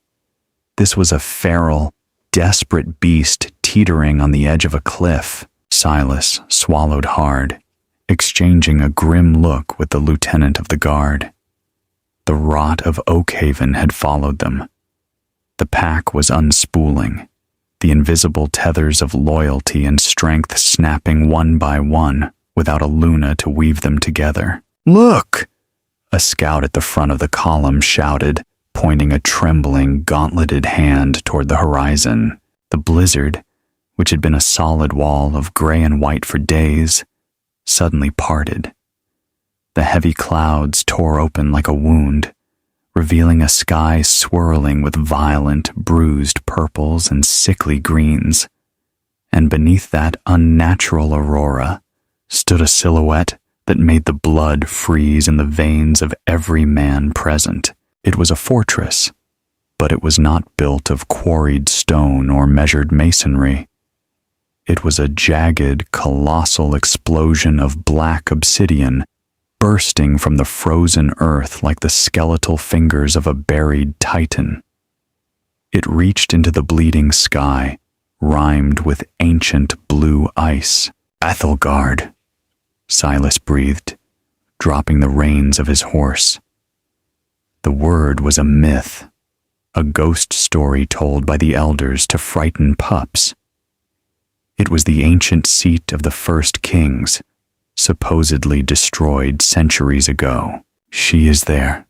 This was a feral, desperate beast teetering on the edge of a cliff. Silas swallowed hard, exchanging a grim look with the lieutenant of the guard. The rot of Oakhaven had followed them. The pack was unspooling, the invisible tethers of loyalty and strength snapping one by one without a Luna to weave them together. "Look!" a scout at the front of the column shouted, pointing a trembling, gauntleted hand toward the horizon. The blizzard, which had been a solid wall of gray and white for days, suddenly parted. The heavy clouds tore open like a wound, revealing a sky swirling with violent, bruised purples and sickly greens. And beneath that unnatural aurora stood a silhouette that made the blood freeze in the veins of every man present. It was a fortress, but it was not built of quarried stone or measured masonry. It was a jagged, colossal explosion of black obsidian, bursting from the frozen earth like the skeletal fingers of a buried titan. It reached into the bleeding sky, rimed with ancient blue ice. "Ethelgard," Silas breathed, dropping the reins of his horse. The word was a myth, a ghost story told by the elders to frighten pups. It was the ancient seat of the first kings, supposedly destroyed centuries ago. She is there,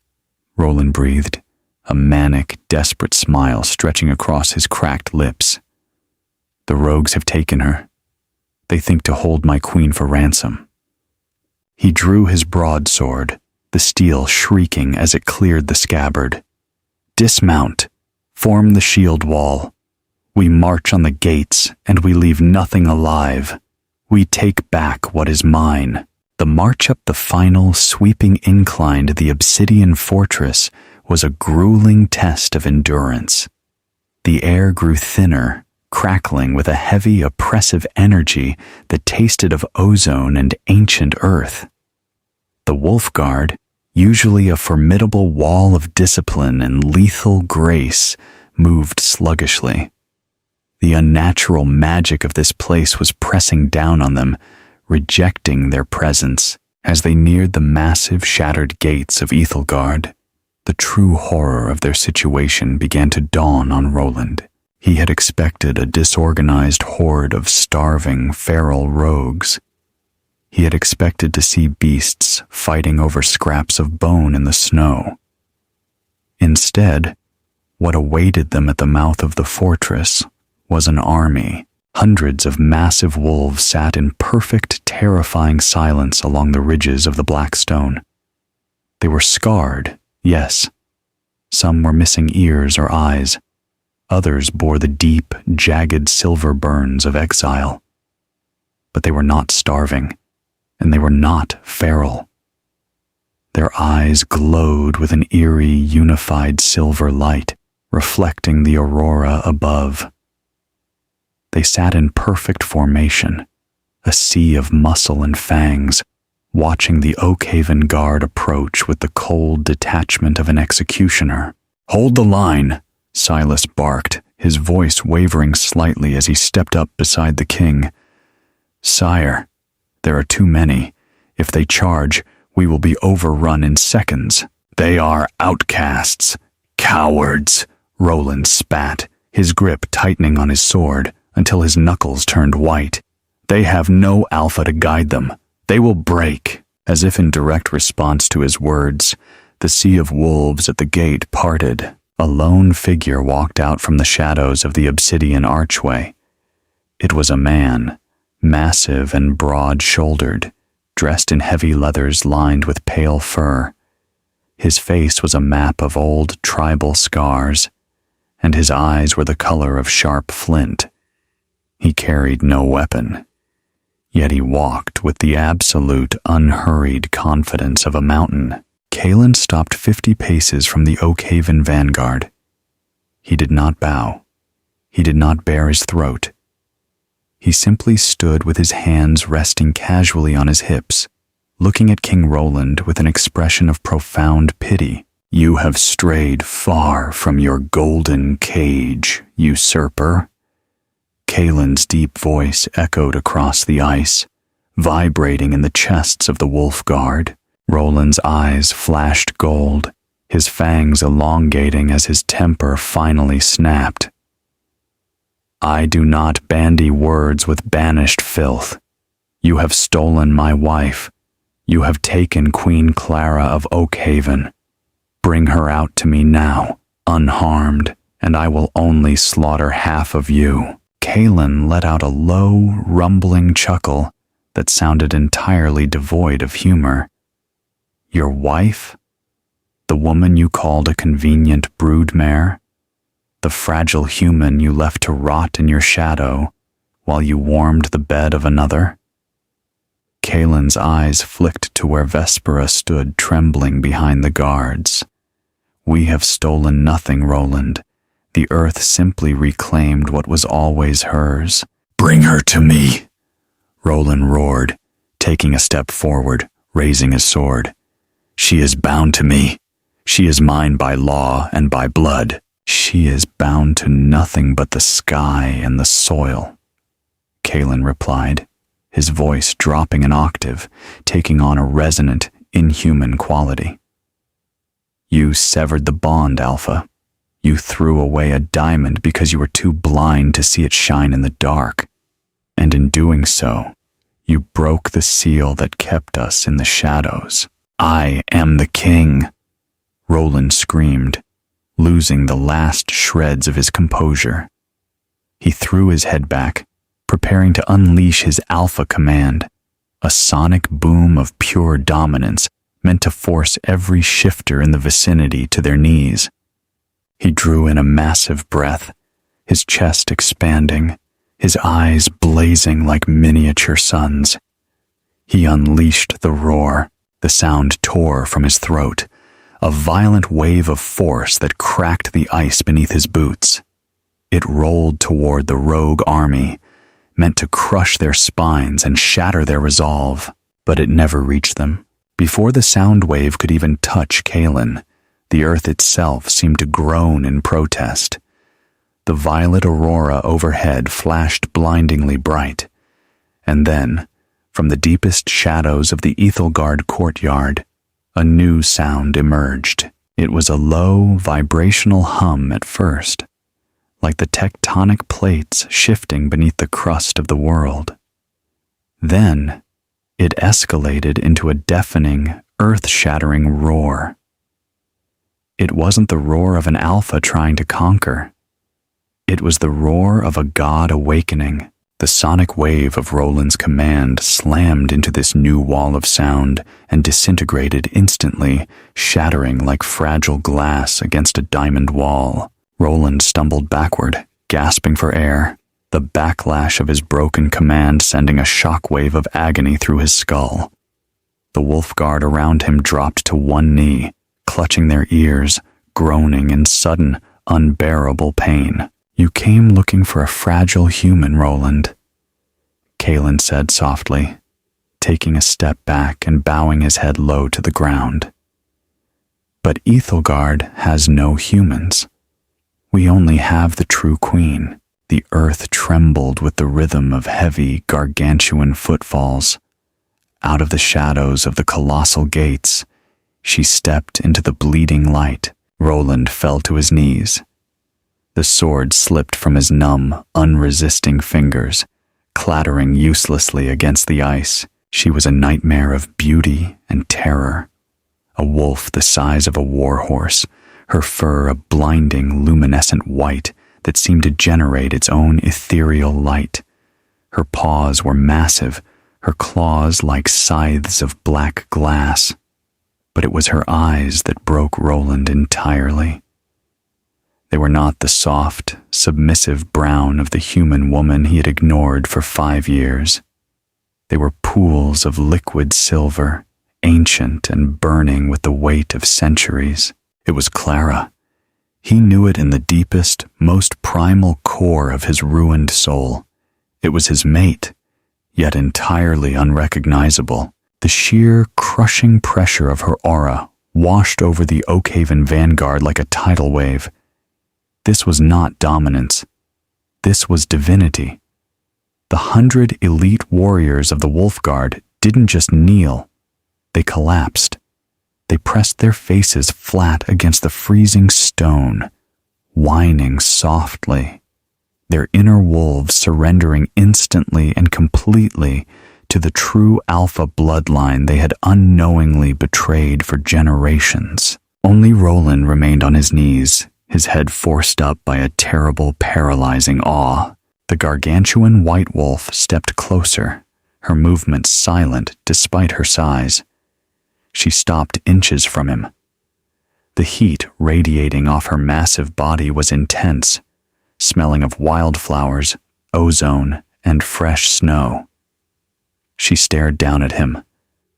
Roland breathed, a manic, desperate smile stretching across his cracked lips. The rogues have taken her. They think to hold my queen for ransom. He drew his broadsword, the steel shrieking as it cleared the scabbard. Dismount, form the shield wall. We march on the gates, and we leave nothing alive. We take back what is mine. The march up the final, sweeping incline to the obsidian fortress was a grueling test of endurance. The air grew thinner, crackling with a heavy, oppressive energy that tasted of ozone and ancient earth. The Wolf Guard, usually a formidable wall of discipline and lethal grace, moved sluggishly. The unnatural magic of this place was pressing down on them, rejecting their presence. As they neared the massive, shattered gates of Ethelgard, the true horror of their situation began to dawn on Roland. He had expected a disorganized horde of starving, feral rogues. He had expected to see beasts fighting over scraps of bone in the snow. Instead, what awaited them at the mouth of the fortress was an army. Hundreds of massive wolves sat in perfect, terrifying silence along the ridges of the black stone. They were scarred, yes. Some were missing ears or eyes. Others bore the deep, jagged silver burns of exile. But they were not starving, and they were not feral. Their eyes glowed with an eerie, unified silver light, reflecting the aurora above. They sat in perfect formation, a sea of muscle and fangs, watching the Oakhaven Guard approach with the cold detachment of an executioner. "Hold the line," Silas barked, his voice wavering slightly as he stepped up beside the king. "Sire, there are too many. If they charge, we will be overrun in seconds." "They are outcasts, cowards," Roland spat, his grip tightening on his sword until his knuckles turned white. "They have no alpha to guide them. They will break." As if in direct response to his words, the sea of wolves at the gate parted. A lone figure walked out from the shadows of the obsidian archway. It was a man, massive and broad-shouldered, dressed in heavy leathers lined with pale fur. His face was a map of old tribal scars, and his eyes were the color of sharp flint. He carried no weapon, yet he walked with the absolute, unhurried confidence of a mountain. Kalen stopped 50 paces from the Oakhaven vanguard. He did not bow. He did not bare his throat. He simply stood with his hands resting casually on his hips, looking at King Roland with an expression of profound pity. "You have strayed far from your golden cage, usurper." Kalen's deep voice echoed across the ice, vibrating in the chests of the Wolf Guard. Roland's eyes flashed gold, his fangs elongating as his temper finally snapped. "I do not bandy words with banished filth. You have stolen my wife. You have taken Queen Clara of Oakhaven. Bring her out to me now, unharmed, and I will only slaughter half of you." Kalen let out a low, rumbling chuckle that sounded entirely devoid of humor. "Your wife? The woman you called a convenient broodmare? The fragile human you left to rot in your shadow while you warmed the bed of another?" Kalen's eyes flicked to where Vespera stood trembling behind the guards. "We have stolen nothing, Roland. The earth simply reclaimed what was always hers." "Bring her to me," Roland roared, taking a step forward, raising his sword. "She is bound to me. She is mine by law and by blood." "She is bound to nothing but the sky and the soil," Kalen replied, his voice dropping an octave, taking on a resonant, inhuman quality. "You severed the bond, Alpha. You threw away a diamond because you were too blind to see it shine in the dark. And in doing so, you broke the seal that kept us in the shadows. I am the king, Roland screamed, losing the last shreds of his composure. He threw his head back, preparing to unleash his alpha command, a sonic boom of pure dominance meant to force every shifter in the vicinity to their knees. He drew in a massive breath, his chest expanding, his eyes blazing like miniature suns. He unleashed the roar. The sound tore from his throat, a violent wave of force that cracked the ice beneath his boots. It rolled toward the rogue army, meant to crush their spines and shatter their resolve, but it never reached them. Before the sound wave could even touch Kalen, the earth itself seemed to groan in protest. The violet aurora overhead flashed blindingly bright, and then, from the deepest shadows of the Ethelgard courtyard, a new sound emerged. It was a low, vibrational hum at first, like the tectonic plates shifting beneath the crust of the world. Then, it escalated into a deafening, earth-shattering roar. It wasn't the roar of an alpha trying to conquer. It was the roar of a god awakening. The sonic wave of Roland's command slammed into this new wall of sound and disintegrated instantly, shattering like fragile glass against a diamond wall. Roland stumbled backward, gasping for air, the backlash of his broken command sending a shockwave of agony through his skull. The wolf guard around him dropped to one knee, clutching their ears, groaning in sudden, unbearable pain. You came looking for a fragile human, Roland, Kalen said softly, taking a step back and bowing his head low to the ground. But Ethelgard has no humans. We only have the true queen. The earth trembled with the rhythm of heavy, gargantuan footfalls. Out of the shadows of the colossal gates, she stepped into the bleeding light. Roland fell to his knees. The sword slipped from his numb, unresisting fingers, clattering uselessly against the ice. She was a nightmare of beauty and terror, a wolf the size of a warhorse, her fur a blinding, luminescent white that seemed to generate its own ethereal light. Her paws were massive, her claws like scythes of black glass. But it was her eyes that broke Roland entirely. They were not the soft, submissive brown of the human woman he had ignored for 5 years. They were pools of liquid silver, ancient and burning with the weight of centuries. It was Clara. He knew it in the deepest, most primal core of his ruined soul. It was his mate, yet entirely unrecognizable. The sheer, crushing pressure of her aura washed over the Oakhaven vanguard like a tidal wave. This was not dominance. This was divinity. The 100 elite warriors of the Wolfguard didn't just kneel. They collapsed. They pressed their faces flat against the freezing stone, whining softly, their inner wolves surrendering instantly and completely to the true alpha bloodline they had unknowingly betrayed for generations. Only Roland remained on his knees, his head forced up by a terrible, paralyzing awe. The gargantuan white wolf stepped closer, her movements silent despite her size. She stopped inches from him. The heat radiating off her massive body was intense, smelling of wildflowers, ozone, and fresh snow. She stared down at him,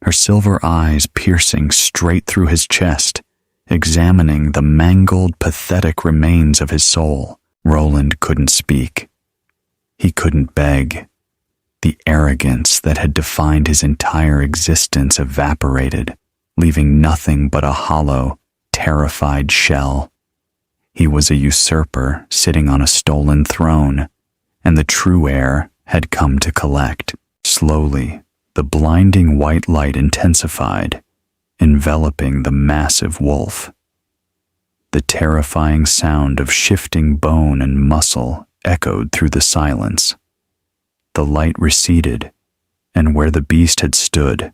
her silver eyes piercing straight through his chest, examining the mangled, pathetic remains of his soul. Roland couldn't speak. He couldn't beg. The arrogance that had defined his entire existence evaporated, leaving nothing but a hollow, terrified shell. He was a usurper sitting on a stolen throne, and the true heir had come to collect. Slowly, the blinding white light intensified, enveloping the massive wolf. The terrifying sound of shifting bone and muscle echoed through the silence. The light receded, and where the beast had stood,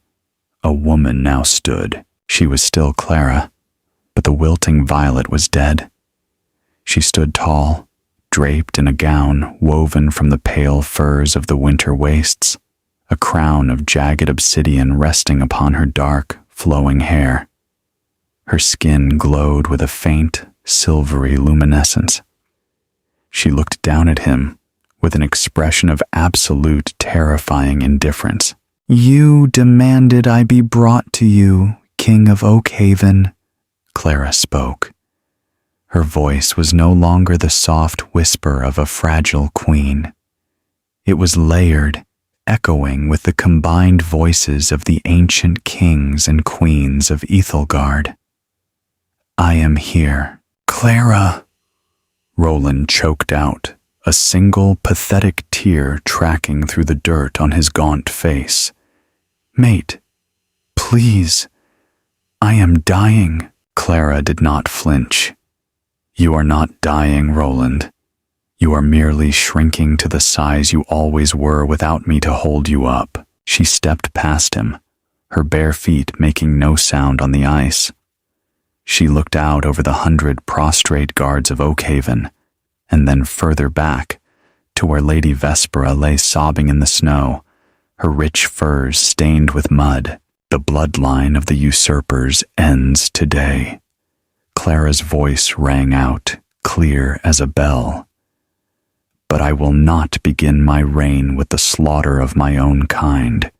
a woman now stood. She was still Clara, but the wilting violet was dead. She stood tall, draped in a gown woven from the pale furs of the winter wastes, a crown of jagged obsidian resting upon her dark, flowing hair. Her skin glowed with a faint, silvery luminescence. She looked down at him with an expression of absolute, terrifying indifference. "You demanded I be brought to you, King of Oakhaven," Clara spoke. Her voice was no longer the soft whisper of a fragile queen. It was layered, echoing with the combined voices of the ancient kings and queens of Ethelgard. "I am here." "Clara," Roland choked out, a single pathetic tear tracking through the dirt on his gaunt face. "Mate, please, I am dying." Clara did not flinch. "You are not dying, Roland. You are merely shrinking to the size you always were without me to hold you up." She stepped past him, her bare feet making no sound on the ice. She looked out over the 100 prostrate guards of Oakhaven, and then further back, to where Lady Vespera lay sobbing in the snow, her rich furs stained with mud. "The bloodline of the usurpers ends today." Clara's voice rang out, clear as a bell. "But I will not begin my reign with the slaughter of my own kind.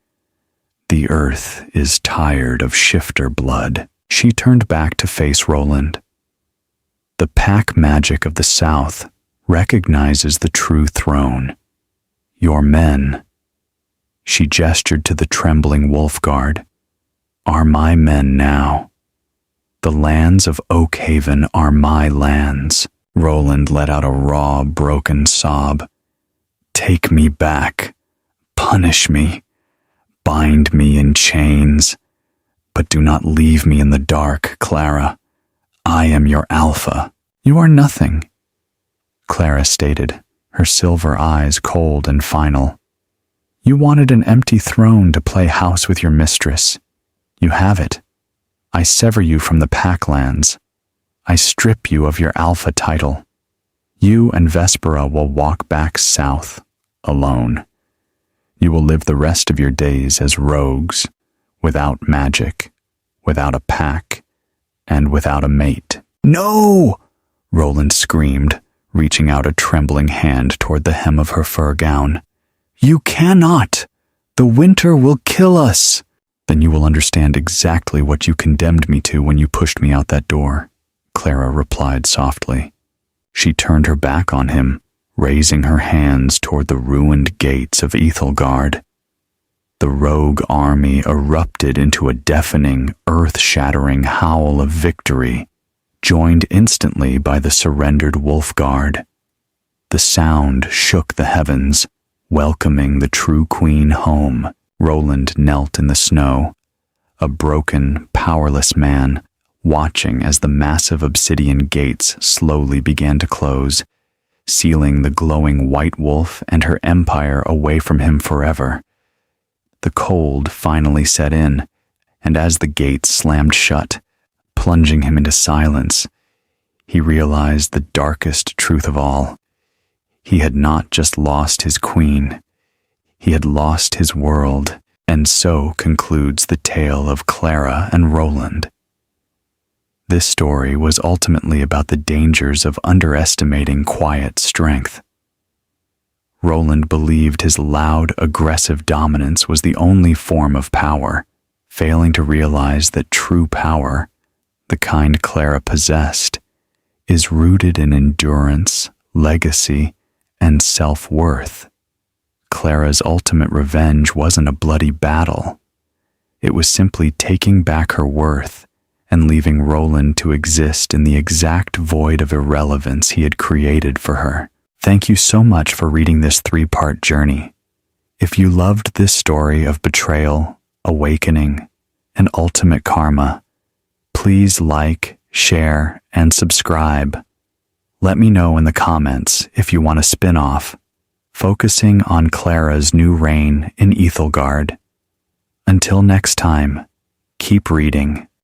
The earth is tired of shifter blood." She turned back to face Roland. "The pack magic of the South recognizes the true throne. Your men," she gestured to the trembling Wolfguard, "are my men now. The lands of Oakhaven are my lands." Roland let out a raw, broken sob. "Take me back. Punish me. Bind me in chains. But do not leave me in the dark, Clara. I am your alpha." "You are nothing," Clara stated, her silver eyes cold and final. "You wanted an empty throne to play house with your mistress. You have it. I sever you from the Packlands. I strip you of your alpha title. You and Vespera will walk back south, alone. You will live the rest of your days as rogues, without magic, without a pack, and without a mate." "No!" Roland screamed, reaching out a trembling hand toward the hem of her fur gown. "You cannot! The winter will kill us!" "Then you will understand exactly what you condemned me to when you pushed me out that door," Clara replied softly. She turned her back on him, raising her hands toward the ruined gates of Ethelgard. The rogue army erupted into a deafening, earth-shattering howl of victory, joined instantly by the surrendered Wolfguard. The sound shook the heavens, welcoming the true queen home. Roland knelt in the snow, a broken, powerless man, watching as the massive obsidian gates slowly began to close, sealing the glowing white wolf and her empire away from him forever. The cold finally set in, and as the gates slammed shut, plunging him into silence, he realized the darkest truth of all. He had not just lost his queen, he had lost his world, and so concludes the tale of Clara and Roland. This story was ultimately about the dangers of underestimating quiet strength. Roland believed his loud, aggressive dominance was the only form of power, failing to realize that true power, the kind Clara possessed, is rooted in endurance, legacy, and self-worth. Clara's ultimate revenge wasn't a bloody battle. It was simply taking back her worth and leaving Roland to exist in the exact void of irrelevance he had created for her. Thank you so much for reading this 3-part journey. If you loved this story of betrayal, awakening, and ultimate karma, please like, share, and subscribe. Let me know in the comments if you want a spin-off, focusing on Clara's new reign in Ethelgard. Until next time, keep reading.